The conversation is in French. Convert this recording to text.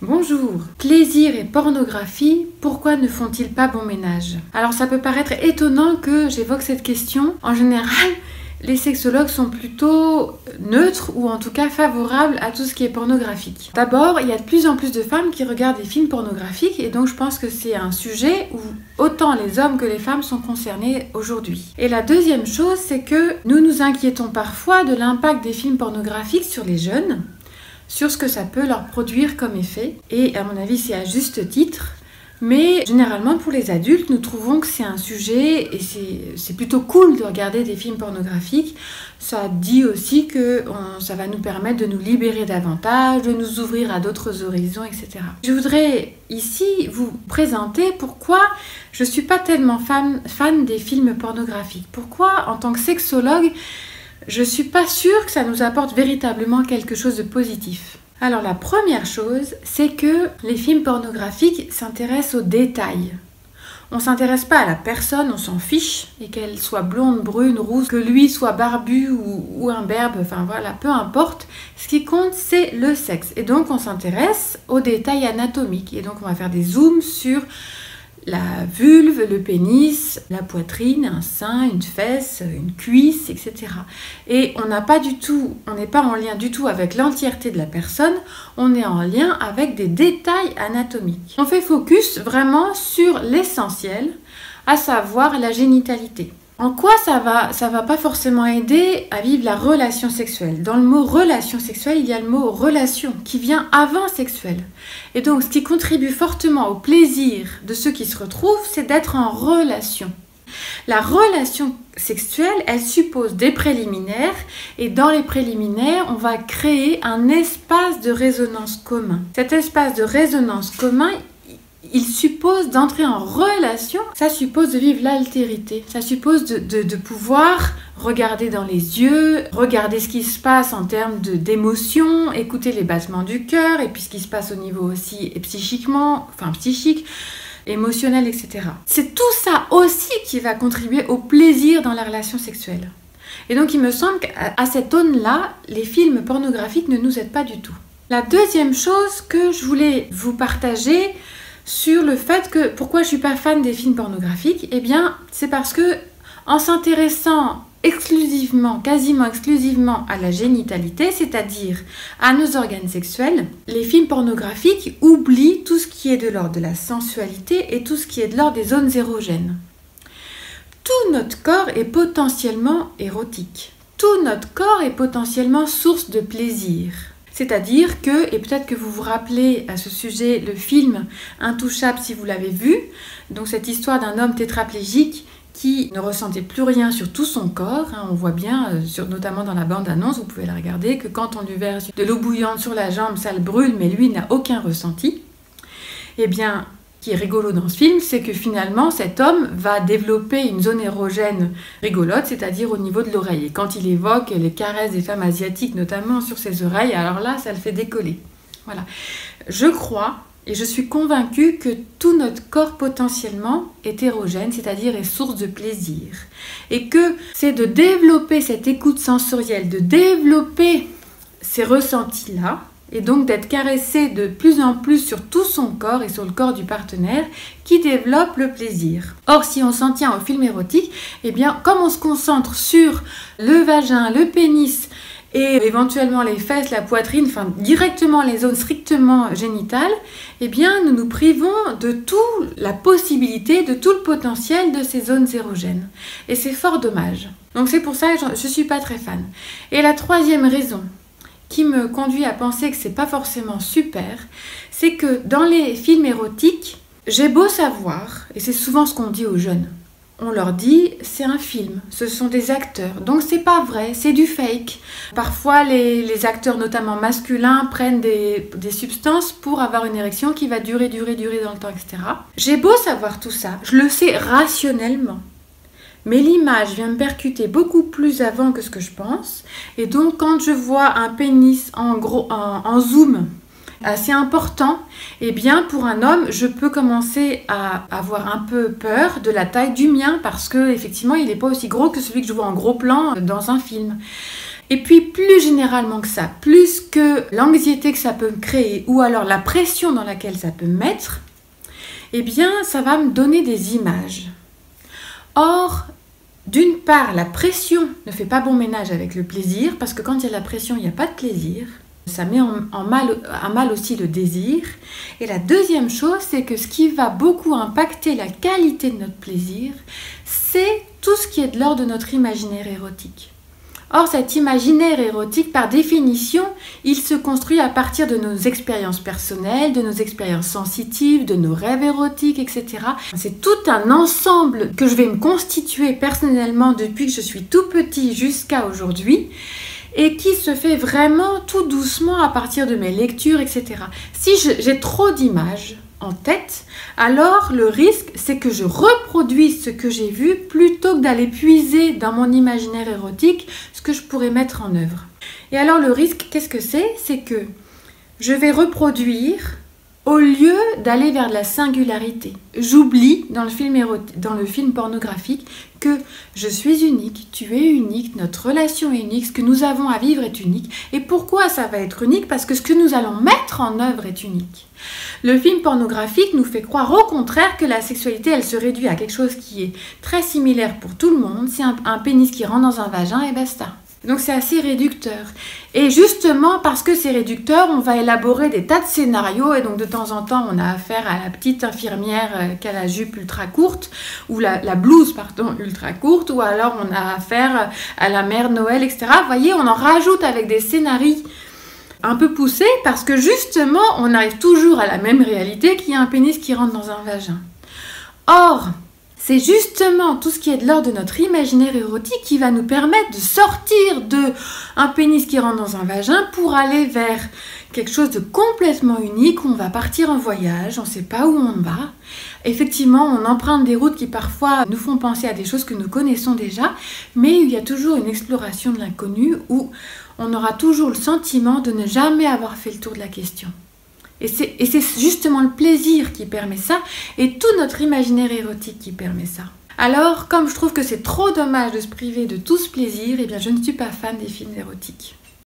Bonjour, plaisir et pornographie, pourquoi ne font-ils pas bon ménage? Alors ça peut paraître étonnant que j'évoque cette question. En général, les sexologues sont plutôt neutres ou en tout cas favorables à tout ce qui est pornographique. D'abord, il y a de plus en plus de femmes qui regardent des films pornographiques et donc je pense que c'est un sujet où autant les hommes que les femmes sont concernés aujourd'hui. Et la deuxième chose, c'est que nous nous inquiétons parfois de l'impact des films pornographiques sur les jeunes, sur ce que ça peut leur produire comme effet. Et à mon avis, c'est à juste titre. Mais généralement, pour les adultes, nous trouvons que c'est un sujet et c'est plutôt cool de regarder des films pornographiques. Ça dit aussi que ça va nous permettre de nous libérer davantage, de nous ouvrir à d'autres horizons, etc. Je voudrais ici vous présenter pourquoi je ne suis pas tellement fan des films pornographiques. Pourquoi, en tant que sexologue, je ne suis pas sûre que ça nous apporte véritablement quelque chose de positif. Alors la première chose, c'est que les films pornographiques s'intéressent aux détails. On ne s'intéresse pas à la personne, on s'en fiche, et qu'elle soit blonde, brune, rousse, que lui soit barbu ou imberbe, enfin voilà, peu importe. Ce qui compte, c'est le sexe. Et donc on s'intéresse aux détails anatomiques. Et donc on va faire des zooms sur la vulve, le pénis, la poitrine, un sein, une fesse, une cuisse, etc. Et on n'est pas en lien du tout avec l'entièreté de la personne, on est en lien avec des détails anatomiques. On fait focus vraiment sur l'essentiel, à savoir la génitalité. En quoi ça va pas forcément aider à vivre la relation sexuelle. Dans le mot relation sexuelle, il y a le mot relation qui vient avant sexuel. Et donc, ce qui contribue fortement au plaisir de ceux qui se retrouvent, c'est d'être en relation. La relation sexuelle, elle suppose des préliminaires et dans les préliminaires, on va créer un espace de résonance commun. Cet espace de résonance commun, il suppose d'entrer en relation, ça suppose de vivre l'altérité, ça suppose de pouvoir regarder dans les yeux, regarder ce qui se passe en termes d'émotions, écouter les battements du cœur et puis ce qui se passe au niveau aussi psychique, émotionnel, etc. C'est tout ça aussi qui va contribuer au plaisir dans la relation sexuelle. Et donc il me semble qu'à cette aune-là, les films pornographiques ne nous aident pas du tout. La deuxième chose que je voulais vous partager sur le fait que pourquoi je suis pas fan des films pornographiques, eh bien c'est parce que en s'intéressant quasiment exclusivement à la génitalité, c'est-à-dire à nos organes sexuels, les films pornographiques oublient tout ce qui est de l'ordre de la sensualité et tout ce qui est de l'ordre des zones érogènes. Tout notre corps est potentiellement érotique. Tout notre corps est potentiellement source de plaisir. C'est-à-dire que, et peut-être que vous vous rappelez à ce sujet le film Intouchable si vous l'avez vu, donc cette histoire d'un homme tétraplégique qui ne ressentait plus rien sur tout son corps, on voit bien, notamment dans la bande-annonce, vous pouvez la regarder, que quand on lui verse de l'eau bouillante sur la jambe, ça le brûle, mais lui n'a aucun ressenti. Eh bien, ce qui est rigolo dans ce film, c'est que finalement, cet homme va développer une zone érogène rigolote, c'est-à-dire au niveau de l'oreille. Et quand il évoque les caresses des femmes asiatiques, notamment sur ses oreilles, alors là, ça le fait décoller. Voilà. Je crois, et je suis convaincue que tout notre corps potentiellement est érogène, c'est-à-dire est source de plaisir. Et que c'est de développer cette écoute sensorielle, de développer ces ressentis-là, et donc d'être caressé de plus en plus sur tout son corps et sur le corps du partenaire qui développe le plaisir. Or, si on s'en tient au film érotique, eh bien, comme on se concentre sur le vagin, le pénis et éventuellement les fesses, la poitrine, enfin directement les zones strictement génitales, eh bien, nous nous privons de toute la possibilité, de tout le potentiel de ces zones érogènes. Et c'est fort dommage. Donc c'est pour ça que je ne suis pas très fan. Et la troisième raison qui me conduit à penser que c'est pas forcément super, c'est que dans les films érotiques, j'ai beau savoir, et c'est souvent ce qu'on dit aux jeunes, on leur dit c'est un film, ce sont des acteurs, donc c'est pas vrai, c'est du fake. Parfois les acteurs, notamment masculins, prennent des substances pour avoir une érection qui va durer dans le temps, etc. J'ai beau savoir tout ça, je le sais rationnellement. Mais l'image vient me percuter beaucoup plus avant que ce que je pense. Et donc, quand je vois un pénis en zoom assez important, eh bien, pour un homme, je peux commencer à avoir un peu peur de la taille du mien parce que, effectivement, il n'est pas aussi gros que celui que je vois en gros plan dans un film. Et puis plus généralement que ça, plus que l'anxiété que ça peut me créer ou alors la pression dans laquelle ça peut me mettre, eh bien ça va me donner des images. Or, d'une part, la pression ne fait pas bon ménage avec le plaisir, parce que quand il y a la pression, il n'y a pas de plaisir. Ça met à mal aussi le désir. Et la deuxième chose, c'est que ce qui va beaucoup impacter la qualité de notre plaisir, c'est tout ce qui est de l'ordre de notre imaginaire érotique. Or, cet imaginaire érotique, par définition, il se construit à partir de nos expériences personnelles, de nos expériences sensitives, de nos rêves érotiques, etc. C'est tout un ensemble que je vais me constituer personnellement depuis que je suis tout petit jusqu'à aujourd'hui et qui se fait vraiment tout doucement à partir de mes lectures, etc. Si j'ai trop d'images en tête, alors le risque, c'est que je reproduise ce que j'ai vu plutôt que d'aller puiser dans mon imaginaire érotique ce que je pourrais mettre en œuvre. Et alors le risque, qu'est-ce que c'est? C'est que je vais reproduire au lieu d'aller vers de la singularité. J'oublie dans le film pornographique que je suis unique, tu es unique, notre relation est unique, ce que nous avons à vivre est unique. Et pourquoi ça va être unique? Parce que ce que nous allons mettre en œuvre est unique. Le film pornographique nous fait croire au contraire que la sexualité, elle se réduit à quelque chose qui est très similaire pour tout le monde. C'est un pénis qui rentre dans un vagin et basta. Donc c'est assez réducteur. Et justement parce que c'est réducteur, on va élaborer des tas de scénarios et donc de temps en temps on a affaire à la petite infirmière qui a la jupe ultra courte ou la blouse ultra courte, ou alors on a affaire à la mère Noël, etc. Vous voyez, on en rajoute avec des scénarios un peu poussés parce que justement on arrive toujours à la même réalité qu'il y a un pénis qui rentre dans un vagin. Or, c'est justement tout ce qui est de l'ordre de notre imaginaire érotique qui va nous permettre de sortir de un pénis qui rentre dans un vagin pour aller vers quelque chose de complètement unique, où on va partir en voyage, on ne sait pas où on va. Effectivement, on emprunte des routes qui parfois nous font penser à des choses que nous connaissons déjà, mais il y a toujours une exploration de l'inconnu où on aura toujours le sentiment de ne jamais avoir fait le tour de la question. Et c'est justement le plaisir qui permet ça, et tout notre imaginaire érotique qui permet ça. Alors, comme je trouve que c'est trop dommage de se priver de tout ce plaisir, eh bien je ne suis pas fan des films érotiques.